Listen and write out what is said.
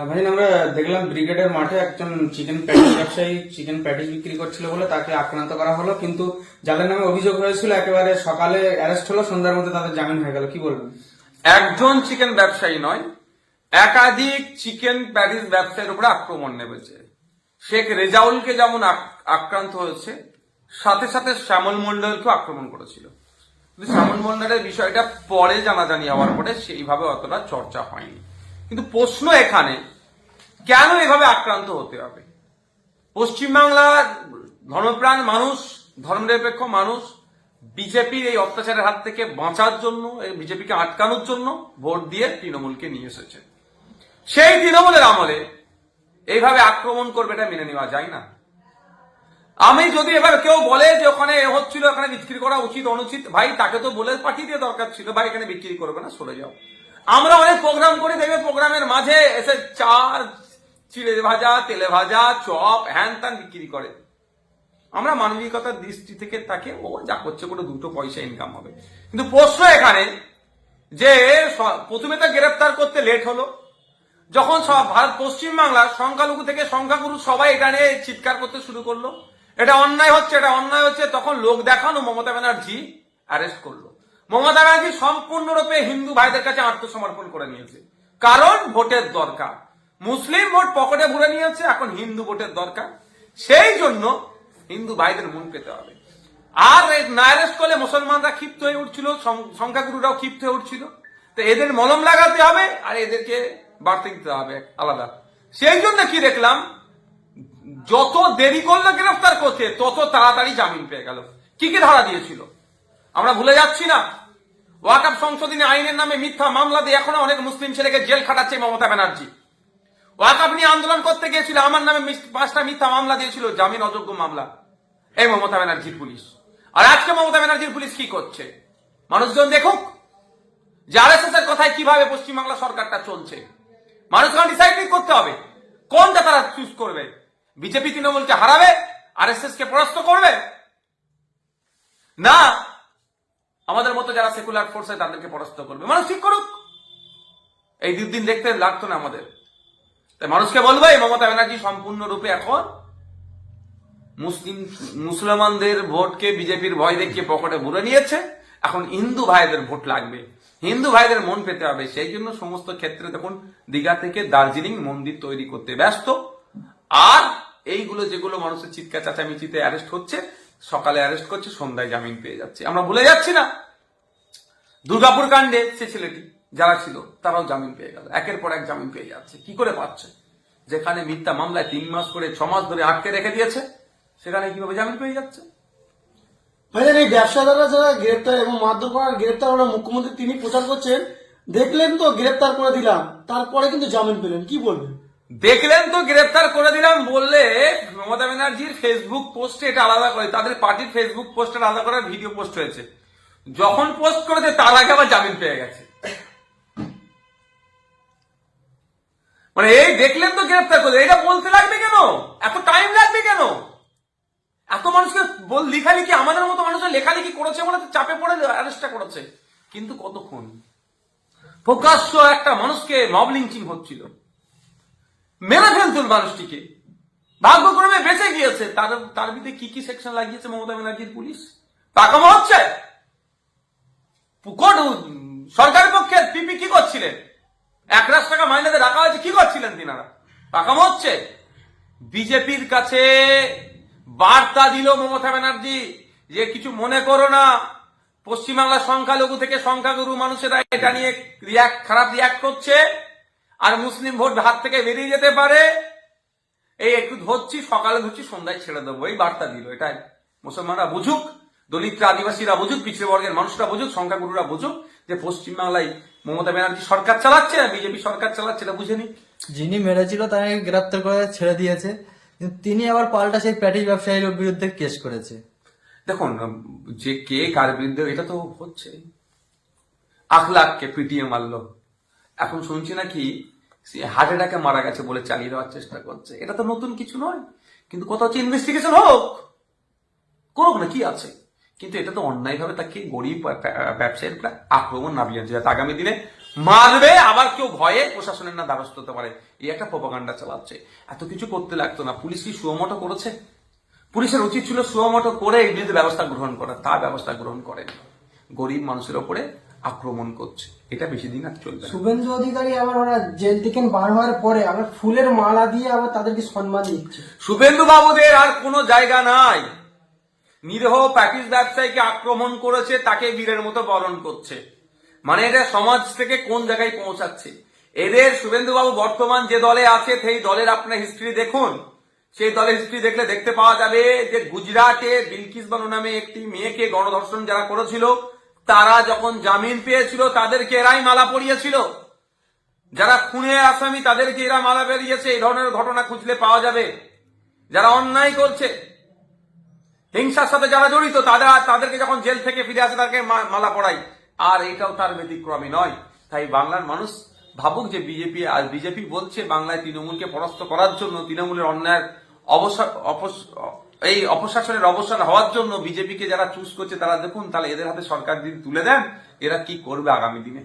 ভাই আমরা দেখলাম ব্রিগেডের মাঠে একজন চিকেন প্যাটিস ব্যবসায়ী চিকেন প্যাটিস বিক্রি করছিল বলে তাকে আক্রান্ত করা হলো, কিন্তু যাদের নামে অভিযোগ হয়েছিল একেবারে সকালে অ্যারেস্ট হলো, সন্ধ্যার মধ্যে তাদের জামিন হয়ে গেল, কি বলবেন? একজন চিকেন ব্যবসায়ী নয়, একাধিক চিকেন প্যাটিস ব্যবসায়ীর উপরে আক্রমণ নেমেছে। শেখ রেজাউলকে যেমন আক্রান্ত হয়েছে, সাথে সাথে শ্যামল মন্ডলকেও আক্রমণ করেছিল। কিন্তু শ্যামল মন্ডলের বিষয়টা পরে জানাজানি হওয়ার পরে সেইভাবে অতটা চর্চা হয়নি। কিন্তু প্রশ্ন এখানে, কেন এভাবে আক্রান্ত হতে হবে? পশ্চিমবাংলার ধর্মপ্রাণ মানুষ, ধর্মনিরপেক্ষ মানুষ বিজেপির এই অত্যাচারের হাত থেকে বাঁচার জন্য, বিজেপিকে আটকানোর জন্য ভোট দিয়ে তৃণমূলকে নিয়ে এসেছে। সেই তৃণমূলের আমলে এইভাবে আক্রমণ করবে, এটা মেনে নেওয়া যায় না। আমি যদি এবার কেউ বলে যে ওখানে হচ্ছিল, এখানে বিক্রি করা উচিত অনুচিত, ভাই তাকে তো বলে পাঠিয়ে দিয়ে দরকার ছিল, ভাই এখানে বিক্রি করবে না, সরে যাও। আমরা অনেক প্রোগ্রাম করে দেখবে, প্রোগ্রামের মাঝে এসে চা, চিড়ে ভাজা, তেলে ভাজা, চপ, হ্যান ত্যান বিক্রি করে। আমরা মানবিকতার দৃষ্টি থেকে তাকে, ও যা করছে কোনো দুটো পয়সা ইনকাম হবে। কিন্তু প্রশ্ন এখানে যে প্রথমে তো গ্রেপ্তার করতে লেট হলো, যখন ভারত পশ্চিমবাংলার সংখ্যালঘু থেকে সংখ্যাগুরু সবাই এটা নিয়ে চিৎকার করতে শুরু করলো, এটা অন্যায় হচ্ছে, এটা অন্যায় হচ্ছে, তখন লোক দেখানো মমতা ব্যানার্জি অ্যারেস্ট করলো। মমতা ব্যানার্জি সম্পূর্ণরূপে হিন্দু ভাইদের কাছে আত্মসমর্পণ করে নিয়েছে, কারণ ভোটের দরকার। মুসলিম ভোট পকেটে ভরে নিয়েছে, এখন হিন্দু ভোটের দরকার, সেই জন্য হিন্দু ভাইদের মন পেতে হবে। আর না অ্যারেস্ট করলে মুসলমানরা ক্ষিপ্ত হয়ে উঠছিল, সংখ্যাগুরুরাও ক্ষিপ্ত হয়ে উঠছিল, তো এদের মলম লাগাতে হবে আর এদেরকে বাড়তে দিতে হবে আলাদা। সেই জন্য কি দেখলাম, যত দেরি করলো গ্রেফতার করতে, তত তাড়াতাড়ি জামিন পেয়ে গেল। কি কি ধারা দিয়েছিল আমরা ভুলে যাচ্ছি না। ওয়াকফ সংশোধনী আইনের নামে মিথ্যা মামলা দিয়ে এখনো অনেক মুসলিম ছেলেকে জেল খাটাচ্ছে মমতা ব্যানার্জি। ওয়াকফ নিয়ে আন্দোলন করতে গিয়েছিল, আমার নামে 5টা মিথ্যা মামলা দিয়েছিল, জামিন অযোগ্য মামলা, এই মমতা ব্যানার্জির পুলিশ। আর আজকে মমতা ব্যানার্জির পুলিশ কি করছে, মানুষজন দেখুক যে আরএসএস এর কথায় কিভাবে পশ্চিমবাংলা সরকারটা চলছে। মানুষকে ডিসাইড করতে হবে কোনটা তারা চুজ করবে। বিজেপি তৃণমূলকে হারাবে, আরএসএস কে পরাস্ত করবে, না আমাদের মতো যারা সেকুলার ফোর্স তাদেরকে পরাস্ত করবে। মানুষ ঠিক করুক, এই দুদিন দেখতে লাগতো না আমাদের। তাই মানুষকে বলবো, এই মমতা ব্যানার্জি সম্পূর্ণরূপে এখন মুসলমানদের ভোটকে বিজেপির ভয় দেখিয়ে পকেটে ভরে নিয়েছে। এখন হিন্দু ভাইদের ভোট লাগবে, হিন্দু ভাইদের মন পেতে হবে। সেই জন্য সমস্ত ক্ষেত্রে দেখুন দীঘা থেকে দার্জিলিং মন্দির তৈরি করতে ব্যস্ত। আর এইগুলো যেগুলো মানুষের চিৎকার চাচামিচিতে অ্যারেস্ট হচ্ছে, সকালে অ্যারেস্ট করছে, সন্ধ্যায় জামিন পেয়ে যাচ্ছে। আমরা ভুলে যাচ্ছি না দুর্গাপুর কাণ্ডে সে ছেলেটি যারা ছিল তারাও জামিন পেয়ে গেল, একের পর এক জামিন পেয়ে যাচ্ছে। কি করে পাচ্ছে? যেখানে মিথ্যা মামলায় 3 মাস করে 6 মাস ধরে আটকে রেখে দিয়েছে, সেখানে কিভাবে জামিন পেয়ে যাচ্ছে? ভাইজান, এই ব্যবসাদাররা যারা গ্রেপ্তার এবং মারধর করার গ্রেপ্তার হলো, মুখ্যমন্ত্রী তিনি প্রচার করছেন, দেখলেন তো গ্রেপ্তার করে দিলাম, তারপরে কিন্তু জামিন পেলেন, কি বলবেন? দেখলেন তো গ্রেপ্তার করে দিলাম বললে মমতা ব্যানার্জির ফেসবুক পোস্টে এটা আলাদা করে, তাদের পার্টির ফেসবুক পোস্টে আলাদা করে ভিডিও পোস্ট হয়েছে। যখন পোস্ট করেছে তার আগে আবার জামিন পেয়ে গেছে। মানে এই দেখলেন তো গ্রেপ্তার করে, এটা বলতে লাগবে কেন? এত টাইম লাগবে কেন? এত মানুষকে লেখালেখি, আমাদের মতো মানুষের লেখালেখি করেছে বলে চাপে পড়ে অ্যারেস্টটা করেছে। কিন্তু কতক্ষণ প্রকাশ্য একটা মানুষকে মব লিঞ্চিং হচ্ছিল, মেরে ফেলতুল মানুষটিকে, ভাগ্যক্রমে বেঁচে গিয়েছে। তার বিরুদ্ধে কি কি সেকশন লাগিয়েছে মমতা ব্যানার্জির পুলিশ? পাকামো হচ্ছে। সরকারের পক্ষে পিপি কি করছিলেন? 1 লাখ টাকা মাইনেতে রাখা হয়েছে, কি করছিলেন তিনারা? পাকামো হচ্ছে। বিজেপির কাছে বার্তা দিল মমতা ব্যানার্জি যে কিছু মনে করো না, পশ্চিমবাংলার সংখ্যালঘু থেকে সংখ্যাগুরু মানুষেরা এটা নিয়ে খারাপ রিয়াক্ট করছে, আর মুসলিম ভোট হাত থেকে বেরিয়ে যেতে পারে, এই একটু ধরছি, সকালে ধরছি, সন্ধ্যায় ছেড়ে দেবো, এই বার্তা দিল। এটাই মুসলমানরা বুঝুক, দলিতরা, আদিবাসীরা বুঝুক, পিছিয়ে বর্গের মানুষরা বুঝুক, সংখ্যাগুরুরা বুঝুক যে পশ্চিমবাংলায় মমতা ব্যানার্জি সরকার চালাচ্ছে না, বিজেপি সরকার চালাচ্ছে, এটা বুঝে নি। যিনি মেরেছিল তাকে গ্রেপ্তার করে ছেড়ে দিয়েছে, কিন্তু তিনি আবার পাল্টা সেই প্যাটিস ব্যবসায়ীর বিরুদ্ধে কেস করেছে। দেখুন, যে কে কার বিরুদ্ধে, এটা তো হচ্ছে। আখলাককে পিটিয়ে মারলো, এখন শুনছি নাকি হার্ট অ্যাটাকে মারা গেছে বলে চালিয়ে দেওয়ার চেষ্টা করছে। এটা তো নতুন কিছু নয়, কিন্তু কথা হচ্ছে ইনভেস্টিগেশন হোক, করুক না, কি আছে। কিন্তু এটা তো অন্যায়ভাবে তাকে গরিব ব্যবসায়ীর আক্রমণ নামিয়ে যাচ্ছে, যাতে আগামী দিনে মারবে, আবার কেউ ভয়ে প্রশাসনের না দ্বারস্থ হতে পারে, এই একটা প্রপাগান্ডা চালাচ্ছে। এত কিছু করতে লাগতো না। পুলিশ কি সুমোটো করেছে? পুলিশের উচিত ছিল সুমোটো করে এই বিরুদ্ধে ব্যবস্থা গ্রহণ করা, তার ব্যবস্থা গ্রহণ করেন, গরিব মানুষের ওপরে আক্রমণ করছে। এটা বেশি দিন আর চলবে না। শুভেন্দু অধিকারী আবার ওরা জেল থেকে বার হওয়ার পরে আবার ফুলের মালা দিয়ে আবার তাদেরকে সম্মান দিচ্ছে। শুভেন্দু বাবুদের আর কোনো জায়গা নাই। নিরীহ প্যাকেজ ব্যবসায়ীকে আক্রমণ করেছে, তাকে বীরের মতো বরণ করছে। মানে এটা সমাজ থেকে কোন জায়গায় পৌঁছাচ্ছে এদের। শুভেন্দু বাবু বর্তমান যে দলে আছে সেই দলের আপনার হিস্ট্রি দেখুন। সেই দলের হিস্ট্রি দেখলে দেখতে পাওয়া যাবে যে গুজরাটে বিলকিস বানু নামে একটি মেয়েকে গণধর্ষণ যারা করেছিল, তারা যখন জামিন পেয়েছিল তাদেরকে এরাই মালা পরিয়েছিল। যারা খুনের আসামি তাদেরকে এরা মালা বেরিয়েছে। এই ধরনের ঘটনা খুঁজলে পাওয়া যাবে। যারা অন্যায় করছে, হিংসার সাথে যারা জড়িত, তাদেরকে যখন জেল থেকে ফিরে আসে তাদেরকে মালা পড়াই। আর এটাও তার ব্যতিক্রমী নয়। তাই বাংলার মানুষ ভাবুক যে বিজেপি বলছে বাংলায় তৃণমূলকে পরাস্ত করার জন্য, তৃণমূলের অন্যায়ের এই অপশাসনের অবসান হওয়ার জন্য বিজেপিকে যারা চুজ করছে তারা দেখুন, তাহলে এদের হাতে সরকার যদি তুলে দেন এরা কি করবে আগামী দিনে।